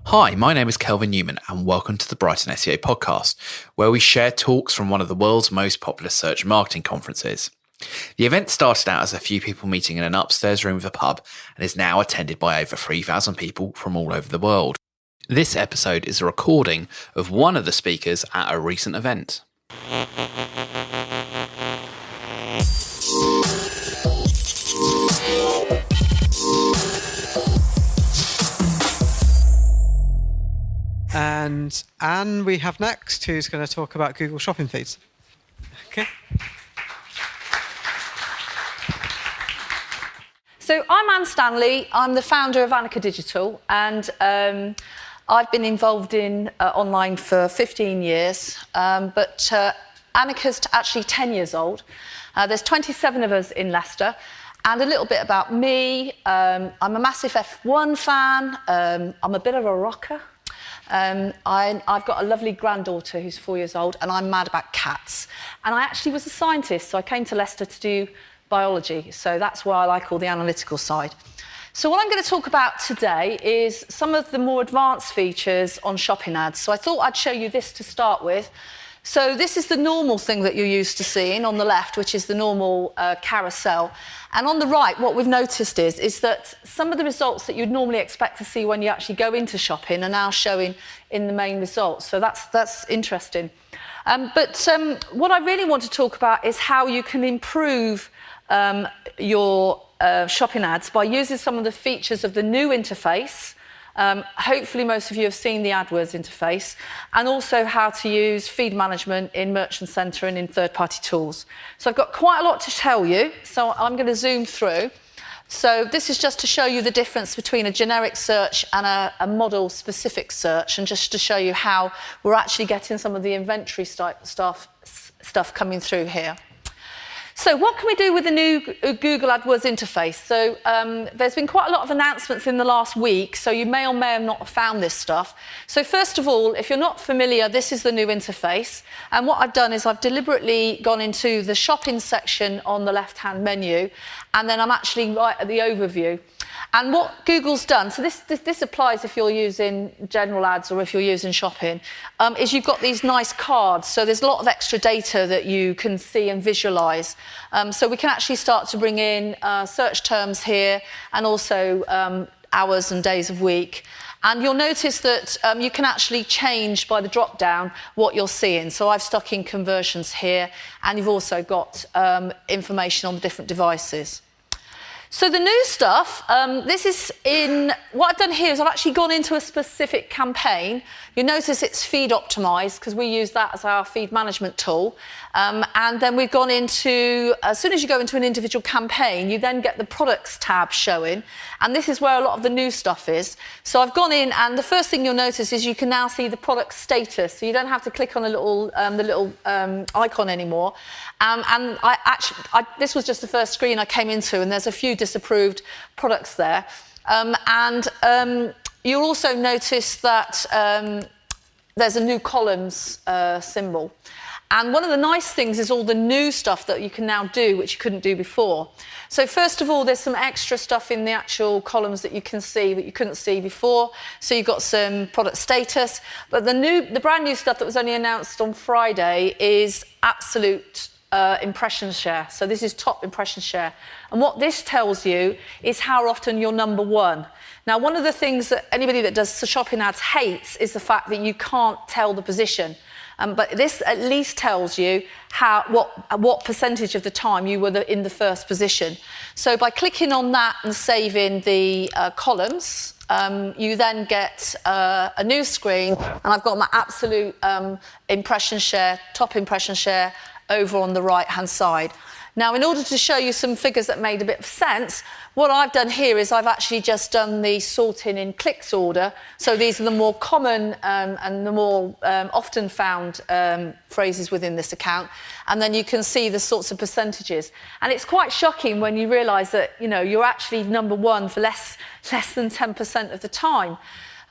Hi, my name is Kelvin Newman and welcome to the Brighton SEO podcast, where we share talks from one of the world's most popular search and marketing conferences. The event started out as a few people meeting in an upstairs room of a pub and is now attended by over 3,000 people from all over the world. This episode is a recording of one of the speakers at a recent event. And Anne, we have next, who's going to talk about Google shopping feeds. Okay. So I'm Ann Stanley. I'm the founder of Anicca Digital, and I've been involved in online for 15 years, but Anicca's actually 10 years old. There's 27 of us in Leicester. And a little bit about me. I'm a massive F1 fan. I'm a bit of a rocker. I've got a lovely granddaughter who's 4 years old, and I'm mad about cats. And I actually was a scientist, so I came to Leicester to do biology. So that's why I like all the analytical side. So what I'm going to talk about today is some of the more advanced features on shopping ads. So I thought I'd show you this to start with. So this is the normal thing that you're used to seeing on the left, which is the normal carousel. And on the right, what we've noticed is that some of the results that you'd normally expect to see when you actually go into shopping are now showing in the main results. So that's interesting. But what I really want to talk about is how you can improve your shopping ads by using some of the features of the new interface. Hopefully most of you have seen the AdWords interface, and also how to use feed management in Merchant Center and in third-party tools. So I've got quite a lot to tell you, so I'm going to zoom through. So this is just to show you the difference between a generic search and a model-specific search, and just to show you how we're actually getting some of the inventory stuff coming through here. So what can we do with the new Google AdWords interface? So there's been quite a lot of announcements in the last week, so you may or may not have found this stuff. So first of all, if you're not familiar, this is the new interface. And what I've done is I've deliberately gone into the shopping section on the left-hand menu, and then I'm actually right at the overview. And what Google's done, so this applies if you're using general ads or if you're using shopping, is you've got these nice cards. So there's a lot of extra data that you can see and visualize. So we can actually start to bring in search terms here, and also hours and days of week. And you'll notice that you can actually change by the drop down what you're seeing. So I've stuck in conversions here, and you've also got information on the different devices. So the new stuff, this is in, what I've done here is I've actually gone into a specific campaign. You'll notice it's feed optimized because we use that as our feed management tool. And then we've gone into, as soon as you go into an individual campaign, you then get the products tab showing. And this is where a lot of the new stuff is. So I've gone in, and the first thing you'll notice is you can now see the product status. So you don't have to click on the little icon anymore. And this was just the first screen I came into, and there's a few disapproved products there. You'll also notice that there's a new columns symbol. And one of the nice things is all the new stuff that you can now do, which you couldn't do before. So first of all, there's some extra stuff in the actual columns that you can see that you couldn't see before. So you've got some product status, but the brand new stuff that was only announced on Friday is absolute impression share. So this is top impression share. And what this tells you is how often you're number one. Now, one of the things that anybody that does shopping ads hates is the fact that you can't tell the position. But this at least tells you what percentage of the time you were in the first position. So by clicking on that and saving the columns, you then get a new screen, and I've got my absolute impression share, top impression share, over on the right-hand side. Now, in order to show you some figures that made a bit of sense, what I've done here is I've actually just done the sorting in clicks order. So these are the more common and the more often found phrases within this account. And then you can see the sorts of percentages. And it's quite shocking when you realise that, you're actually number one for less than 10% of the time.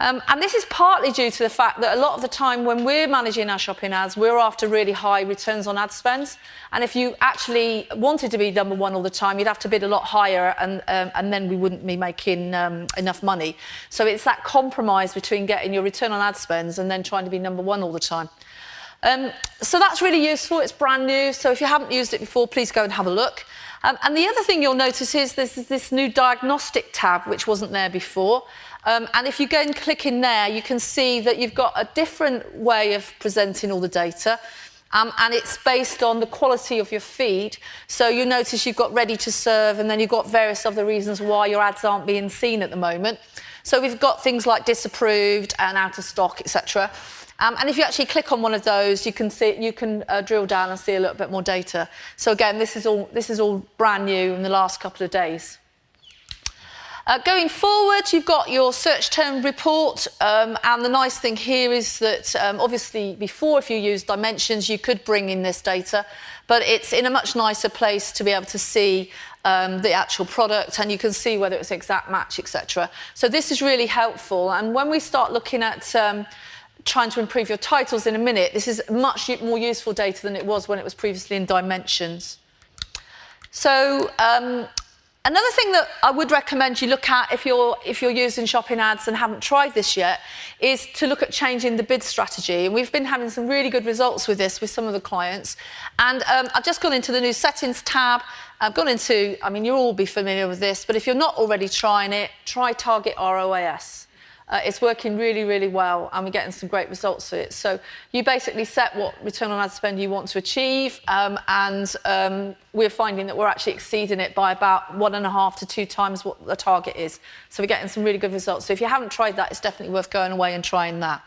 And this is partly due to the fact that a lot of the time when we're managing our shopping ads, we're after really high returns on ad spends. And if you actually wanted to be number one all the time, you'd have to bid a lot higher, and then we wouldn't be making enough money. So it's that compromise between getting your return on ad spends and then trying to be number one all the time. So that's really useful. It's brand new. So if you haven't used it before, please go and have a look. And the other thing you'll notice is there's this new Diagnostic Tab, which wasn't there before. And if you go and click in there, you can see that you've got a different way of presenting all the data. And it's based on the quality of your feed. So you notice you've got ready to serve, and then you've got various other reasons why your ads aren't being seen at the moment. So we've got things like disapproved and out of stock, etc. And if you actually click on one of those, you can drill down and see a little bit more data. So again, this is all brand new in the last couple of days. Going forward, you've got your search term report, and the nice thing here is that obviously before, if you use dimensions, you could bring in this data, but it's in a much nicer place to be able to see the actual product, and you can see whether it's exact match, etc. So this is really helpful, and when we start looking at trying to improve your titles in a minute, this is much more useful data than it was when it was previously in dimensions. So another thing that I would recommend you look at if you're using shopping ads and haven't tried this yet is to look at changing the bid strategy. And we've been having some really good results with this with some of the clients. And I've just gone into the new settings tab. I've gone into, I mean, you'll all be familiar with this, but if you're not already trying it, try Target ROAS. It's working really, really well, and we're getting some great results with it. So you basically set what return on ad spend you want to achieve, and we're finding that we're actually exceeding it by about 1.5 to 2 times what the target is. So we're getting some really good results. So if you haven't tried that, it's definitely worth going away and trying that.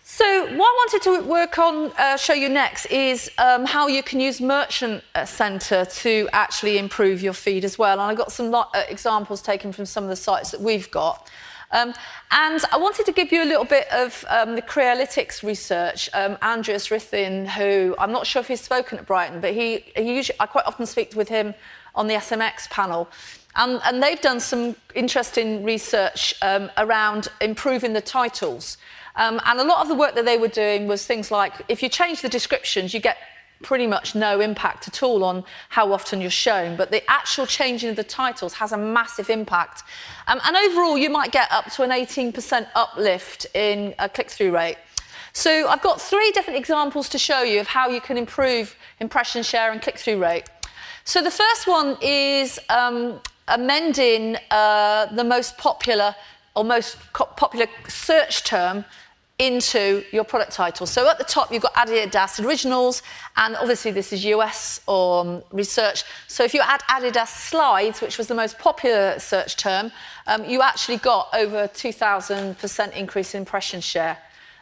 So what I wanted to work on, show you next, is how you can use Merchant Center to actually improve your feed as well. And I've got some examples taken from some of the sites that we've got. And I wanted to give you a little bit of the Crealytics research. Andreas Rithin, who I'm not sure if he's spoken at Brighton, but I quite often speak with him on the SMX panel. And they've done some interesting research around improving the titles. And a lot of the work that they were doing was things like, if you change the descriptions, you get pretty much no impact at all on how often you're shown, but the actual changing of the titles has a massive impact. And overall, you might get up to an 18% uplift in a click-through rate. So I've got 3 different examples to show you of how you can improve impression share and click-through rate. So the first one is amending the most popular search term into your product title. So at the top, you've got Adidas Originals, and obviously this is US research. So if you add Adidas Slides, which was the most popular search term, you actually got over 2,000% increase in impression share.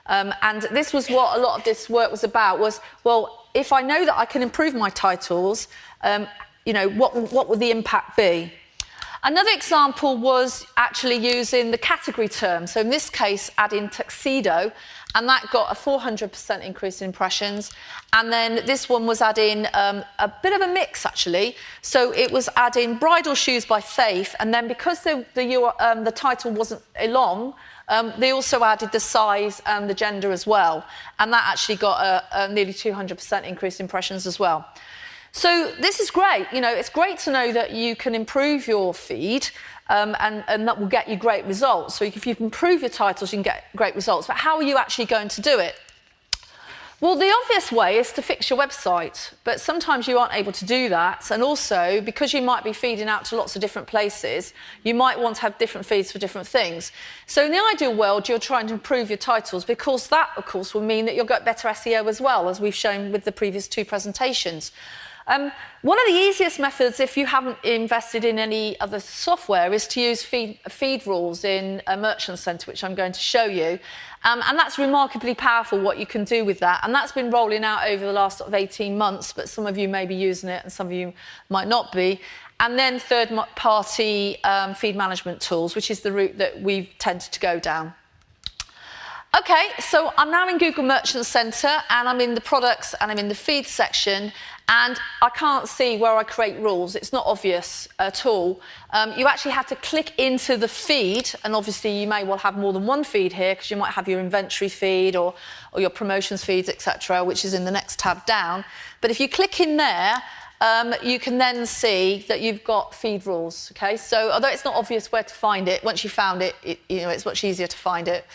And this was what a lot of this work was about, was, well, if I know that I can improve my titles, what would the impact be? Another example was actually using the category term. So in this case, adding tuxedo, and that got a 400% increase in impressions. And then this one was adding a bit of a mix, actually. So it was adding bridal shoes by Faith, and then because the title wasn't long, they also added the size and the gender as well. And that actually got a nearly 200% increase in impressions as well. So this is great. It's great to know that you can improve your feed, and that will get you great results. So if you improve your titles, you can get great results. But how are you actually going to do it? Well, the obvious way is to fix your website, but sometimes you aren't able to do that. And also, because you might be feeding out to lots of different places, you might want to have different feeds for different things. So in the ideal world, you're trying to improve your titles, because that, of course, will mean that you'll get better SEO as well, as we've shown with the previous 2 presentations. One of the easiest methods, if you haven't invested in any other software, is to use feed rules in a Merchant Center, which I'm going to show you. And that's remarkably powerful, what you can do with that. And that's been rolling out over the last 18 months, but some of you may be using it and some of you might not be. And then third-party feed management tools, which is the route that we've tended to go down. Okay, so I'm now in Google Merchant Center and I'm in the products and I'm in the feed section, and I can't see where I create rules. It's not obvious at all. You actually have to click into the feed, and obviously you may well have more than one feed here because you might have your inventory feed or your promotions feeds, etc., which is in the next tab down. But if you click in there, you can then see that you've got feed rules. Okay, so although it's not obvious where to find it, once you found it, it's much easier to find it.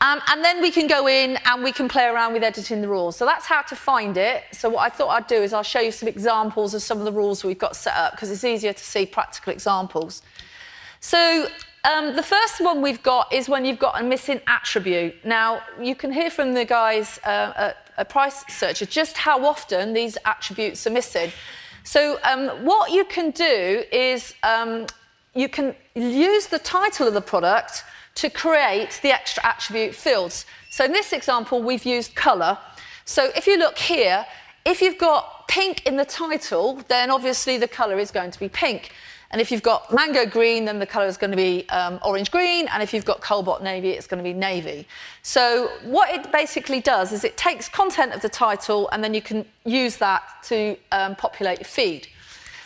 And then we can go in and we can play around with editing the rules. So that's how to find it. So what I thought I'd do is I'll show you some examples of some of the rules we've got set up because it's easier to see practical examples. So the first one we've got is when you've got a missing attribute. Now, you can hear from the guys at Price Searcher just how often these attributes are missing. So what you can do is you can use the title of the product to create the extra attribute fields. So in this example, we've used colour. So if you look here, if you've got pink in the title, then obviously the colour is going to be pink. And if you've got mango green, then the colour is going to be orange green. And if you've got cobalt navy, it's going to be navy. So what it basically does is it takes content of the title and then you can use that to populate your feed.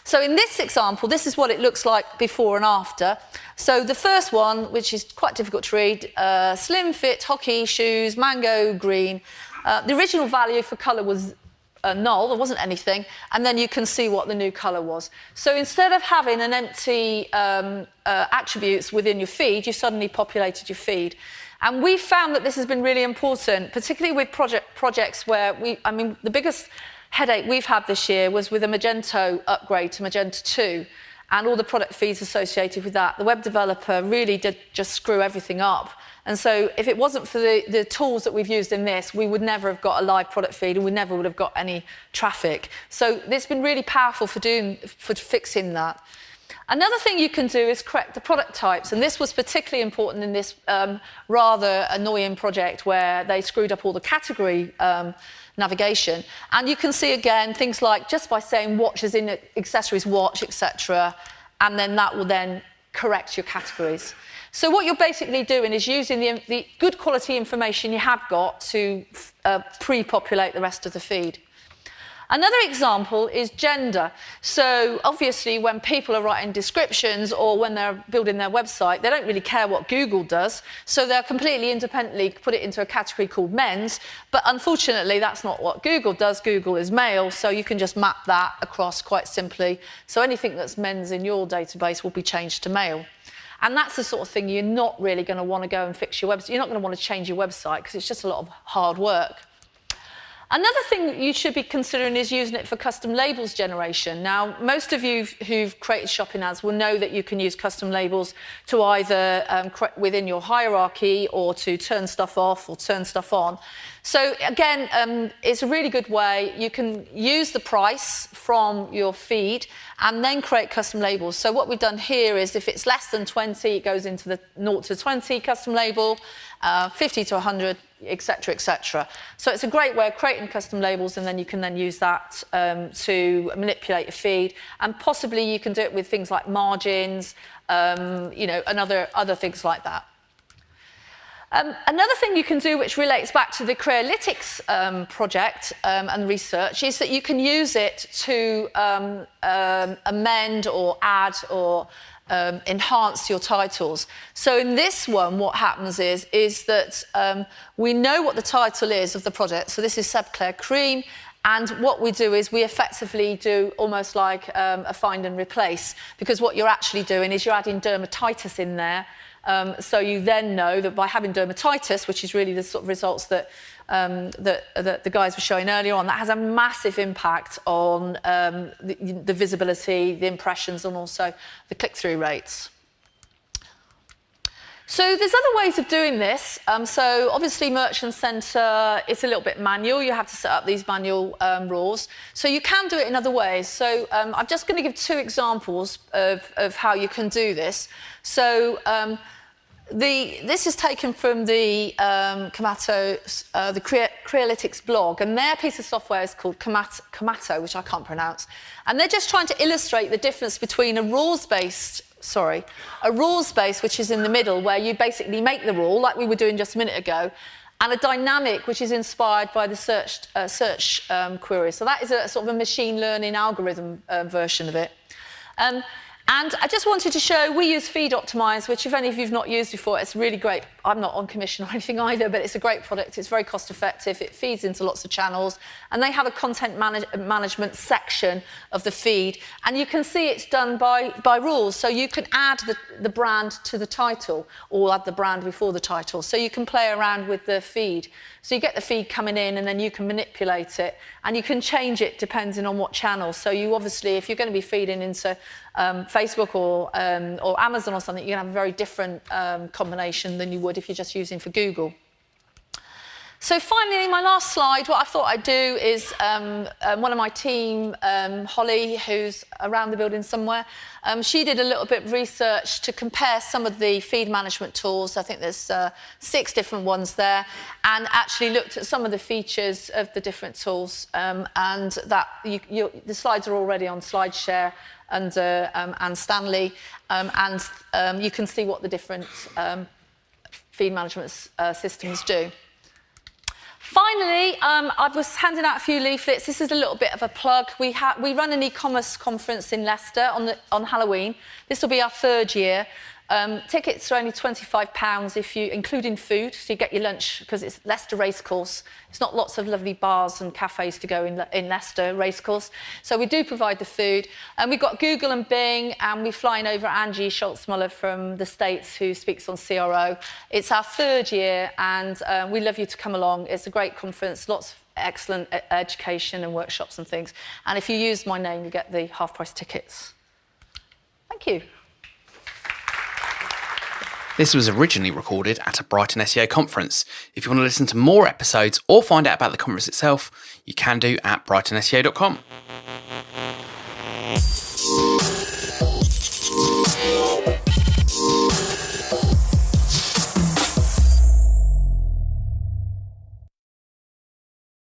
So in this example, this is what it looks like before and after. So the first one, which is quite difficult to read, slim fit, hockey shoes, mango green. The original value for colour was null, there wasn't anything, and then you can see what the new colour was. So instead of having an empty attributes within your feed, you suddenly populated your feed. And we found that this has been really important, particularly with projects where the biggest headache we've had this year was with a Magento upgrade to Magento 2 and all the product feeds associated with that. The web developer really did just screw everything up. And so if it wasn't for the tools that we've used in this, we would never have got a live product feed and we never would have got any traffic. So it's been really powerful for fixing that. Another thing you can do is correct the product types, and this was particularly important in this rather annoying project where they screwed up all the category navigation. And you can see again things like just by saying watches in accessories watch, etc., and then that will then correct your categories. So what you're basically doing is using the good quality information you have got to pre-populate the rest of the feed. Another example is gender. So obviously when people are writing descriptions or when they're building their website, they don't really care what Google does. So they'll completely independently put it into a category called men's. But unfortunately, that's not what Google does. Google is male. So you can just map that across quite simply. So anything that's men's in your database will be changed to male. And that's the sort of thing you're not really going to want to go and fix your website. You're not going to want to change your website because it's just a lot of hard work. Another thing you should be considering is using it for custom labels generation. Now, most of you who've created shopping ads will know that you can use custom labels to either within your hierarchy or to turn stuff off or turn stuff on. So again, it's a really good way. You can use the price from your feed and then create custom labels. So what we've done here is if it's less than 20, it goes into the 0 to 20 custom label, 50 to 100, etc., etc. So it's a great way of creating custom labels, and then you can then use that to manipulate your feed. And possibly you can do it with things like margins, and other things like that. Another thing you can do, which relates back to the Crealytics project and research, is that you can use it to amend or add or enhance your titles. So in this one, what happens is that we know what the title is of the product. So this is Sebclair Cream. And what we do is we effectively do almost like a find and replace, because what you're actually doing is you're adding dermatitis in there. So you then know that by having dermatitis, which is really the sort of results that the guys were showing earlier on, that has a massive impact on the visibility, the impressions, and also the click-through rates. So there's other ways of doing this. So obviously Merchant Center, it's a little bit manual. You have to set up these manual rules. So you can do it in other ways. So I'm just going to give 2 examples of how you can do this. So this is taken from the the Crealytics blog, and their piece of software is called Comato, which I can't pronounce. And they're just trying to illustrate the difference between a rules-based a rules-based, which is in the middle, where you basically make the rule, like we were doing just a minute ago, and a dynamic, which is inspired by the search query. So that is a sort of a machine learning algorithm version of it. And I just wanted to show, we use Feed Optimize, which if any of you have not used before, it's really great. I'm not on commission or anything either, but it's a great product. It's very cost effective. It feeds into lots of channels. And they have a content management section of the feed. And you can see it's done by rules. So you can add the brand to the title or add the brand before the title. So you can play around with the feed. So you get the feed coming in and then you can manipulate it. And you can change it depending on what channel. So you obviously, if you're going to be feeding into Facebook or Amazon or something, you're going to have a very different combination than you would if you're just using for Google. So finally, my last slide, what I thought I'd do is one of my team, Holly, who's around the building somewhere, she did a little bit of research to compare some of the feed management tools. I think there's 6 different ones there, and actually looked at some of the features of the different tools. And that the slides are already on SlideShare under Ann Stanley, and you can see what the different feed management systems do. Finally, I was handing out a few leaflets. This is a little bit of a plug. We run an e-commerce conference in Leicester on Halloween. This will be our 3rd year. Tickets are only £25 including food, so you get your lunch, because it's Leicester Racecourse. It's not lots of lovely bars and cafes to go in Leicester Racecourse. So we do provide the food. And we've got Google and Bing, and we're flying over Angie Schultz-Muller from the States, who speaks on CRO. It's our 3rd year, and we love you to come along. It's a great conference, lots of excellent education and workshops and things. And if you use my name, you get the half-price tickets. Thank you. This was originally recorded at a Brighton SEO conference. If you want to listen to more episodes or find out about the conference itself, you can do at brightonseo.com.